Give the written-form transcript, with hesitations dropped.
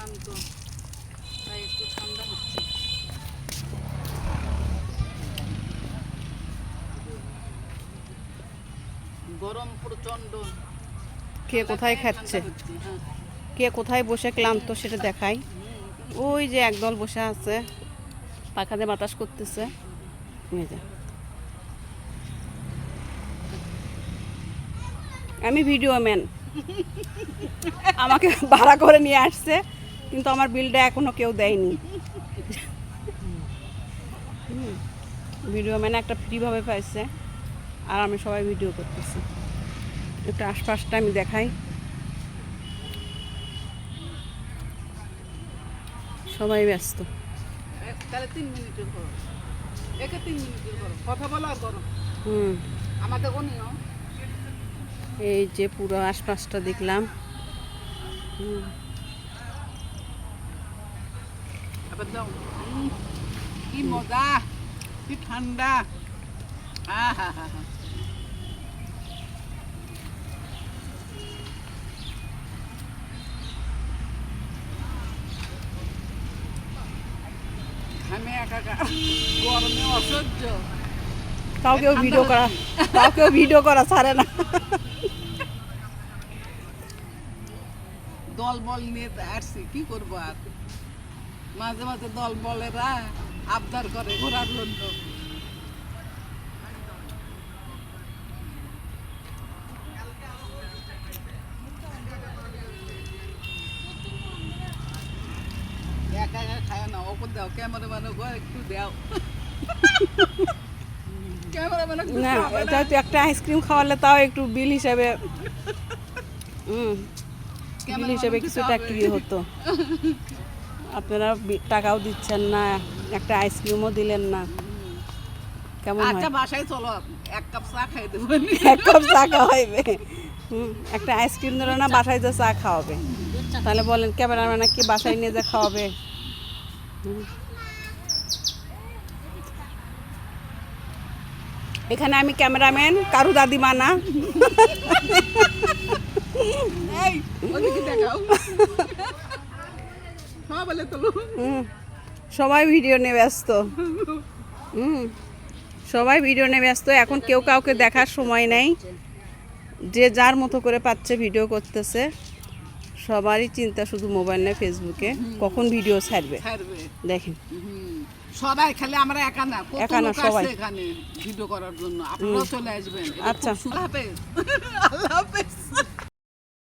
ক্লান্ত, তাই একটু ঠান্ডা হচ্ছে। গরম প্রচন্ড। কে কোথায় খাচ্ছে, কে কোথায় বসে ক্লান্ত সেটা দেখাই। ওই যে একদল বসে আছে, পাখাতে বাতাস করতেছে। এই যে। আমি ভিডিও ম্যান, আমাকে ভাড়া করে নিয়ে আসছে, কিন্তু আমার বিলটা এখনো কেউ দেয়নি। ভিডিও ম্যান একটা ফ্রিভাবে পাইছে, আর আমি সবাই ভিডিও করতেছি। একটু আশপাশটা আমি দেখাই। সবাই ব্যস্ত। তাহলে 3 মিনিটের করো, একে 3 মিনিটের করো, কথা বলা করো। আমাদের কোনিও এই যে পুরো আশপাশটা দেখলাম। আবার দাও। কি মজা, কি ঠান্ডা। আহা হা হা। আমি একা একা গরমে অসহ্য। কাউকেও ভিডিও করা ছাড়ে না। দল বল নিয়ে তো আসছি, কি করবো আর। মাঝে মাঝে দল বলেরা আবদার করে ঘোরার জন্য। একা একা খায় না, ওপর দাও ক্যামেরা মানে একটু দাও। ক্যামেরা মানে না, এটা তো একটা আইসক্রিম খাওয়ালে তাও একটু বিল হিসাবে, বিল হিসাবে কিছুটা একটু ইয়ে হতো। আপনারা টাকাও দিচ্ছেন না, একটা আইসক্রিমও দিলেন না, কেমন হয়? আচ্ছা বাসায় চলো, এক কাপ চা খাই দেবো। এক কাপ চা খাওয়াইবে, একটা আইসক্রিম দিল না, বাসায় যে চা খাওয়াবে। তাহলে বলেন ক্যামেরাম্যান কি বাসায় নিয়ে যে খাওয়াবে? এখানে আমি ক্যামেরাম্যান, কারু দাদিমা না। সবাই ভিডিও নিয়ে ব্যস্ত। সবাই ভিডিও নিয়ে ব্যস্ত, এখন কেউ কাউকে দেখার সময় নেই। যে যার মতো করে পাচ্ছে ভিডিও করতেছে। সবারই চিন্তা শুধু মোবাইল নেই, ফেসবুকে কখন ভিডিও ছাড়বে। দেখেন সবাই খালি আমরা একা না, একা না, সবাই এখানে ভিডিও করার জন্য। আপনারাও চলে আসবেন। আচ্ছা, আল্লাহ হাফেজ। আল্লাহ হাফেজ।